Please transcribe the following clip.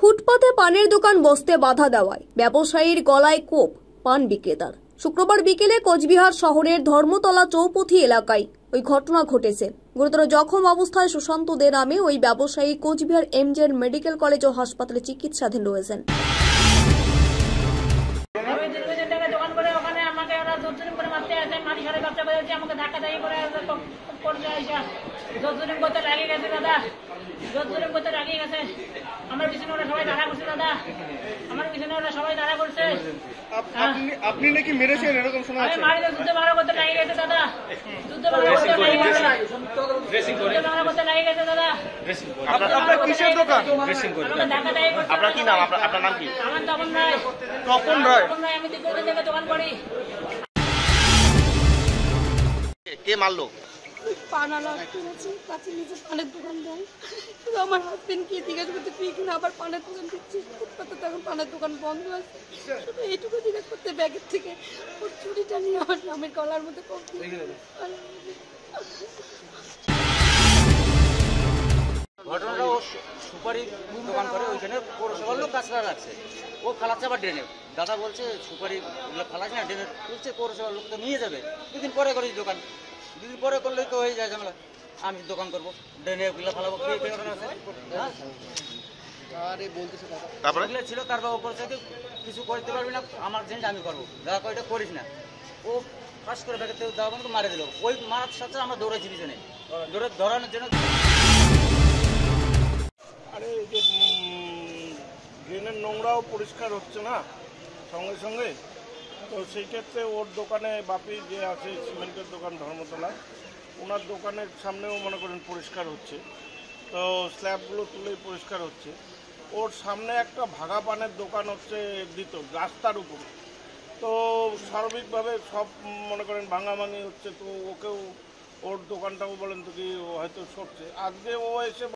ফুটপাতে পানের দোকান বসতে বাধা দেওয়ায় ব্যবসায়ীর গলায় কোপ পান বিক্রেতার। শুক্রবার বিকেলে কোচবিহার শহরের ধর্মতলা চৌপথি এলাকায় ওই ঘটনা ঘটেছে। গুরুতর জখম অবস্থায় সুশান্ত দে নামে ওই ব্যবসায়ী কোচবিহার এমজেড মেডিকেল কলেজ ও হাসপাতালে চিকিৎসাধীন রয়েছেন। আপনি নাকি মেরেছেন এরকম শোনা যাচ্ছে? আপনার কিসের দোকান? আপনার কি নাম? আপনার নাম কি? তপন রায়। আমি দীর্ঘদিন থেকে দোকান করি। কে মারলো? পানালা কিনেছি, কাছে নিচে পানের দোকান দেয়। শুধু আমার হাজবেন্ডকে জিজ্ঞাসা করতে তুই কিনা আবার পানের দোকান দিচ্ছিস, ফুটপাতে তো এখন পানের দোকান বন্ধ আছে। শুধু এইটুকু জিজ্ঞাসা করতে ব্যাগের থেকে ওর চুরিটা নিয়ে আমার স্বামীর গলার মধ্যে ঘটনাটা ও সুপারি দোকান করে, ওইখানে পৌরসভার লোক কাঁচরা রাখছে, ও ফালাচ্ছে আবার ড্রেনে। দাদা বলছে সুপারি ফালাচ্ছে না, ড্রেনে তুলছে, পৌরসভার লোক তো নিয়ে যাবে। দুদিন পরে করেছি দোকান, দুদিন পরে করলেই তো হয়ে যায় ঝামেলা। আমি দোকান করবো, ড্রেনে ওগুলো ফালাবো, তারপরে ছিল তারপর ওপর থেকে কিছু করতে পারবি না, আমার জিনিস আমি করবো, দাদা কয়টা করিস না। ও ফাঁস করে ব্যাগের থেকে দাদা বন্ধু মারে দিল। ওই মারার সাথে আমরা দৌড়াইছি পিছনে, দৌড়ে ধরানোর জন্য। আরে এই যে ড্রেনের নোংরাও পরিষ্কার হচ্ছে না সঙ্গে সঙ্গে, তো সেই ক্ষেত্রে ওর দোকানে বাপি যে আছে সিমেন্টের দোকান ধর্মতলা, ওনার দোকানের সামনেও মনে করেন পরিষ্কার হচ্ছে, তো স্ল্যাবগুলো তুলেই পরিষ্কার হচ্ছে। ওর সামনে একটা ভাগা পানের দোকান হচ্ছে দিত রাস্তার উপরে, তো সার্বিকভাবে সব মনে করেন ভাঙাভাঙি হচ্ছে, তো ওকেও ওর দোকানটাও বলেন তো কি হয়তো সরছে। আজকে ও এসে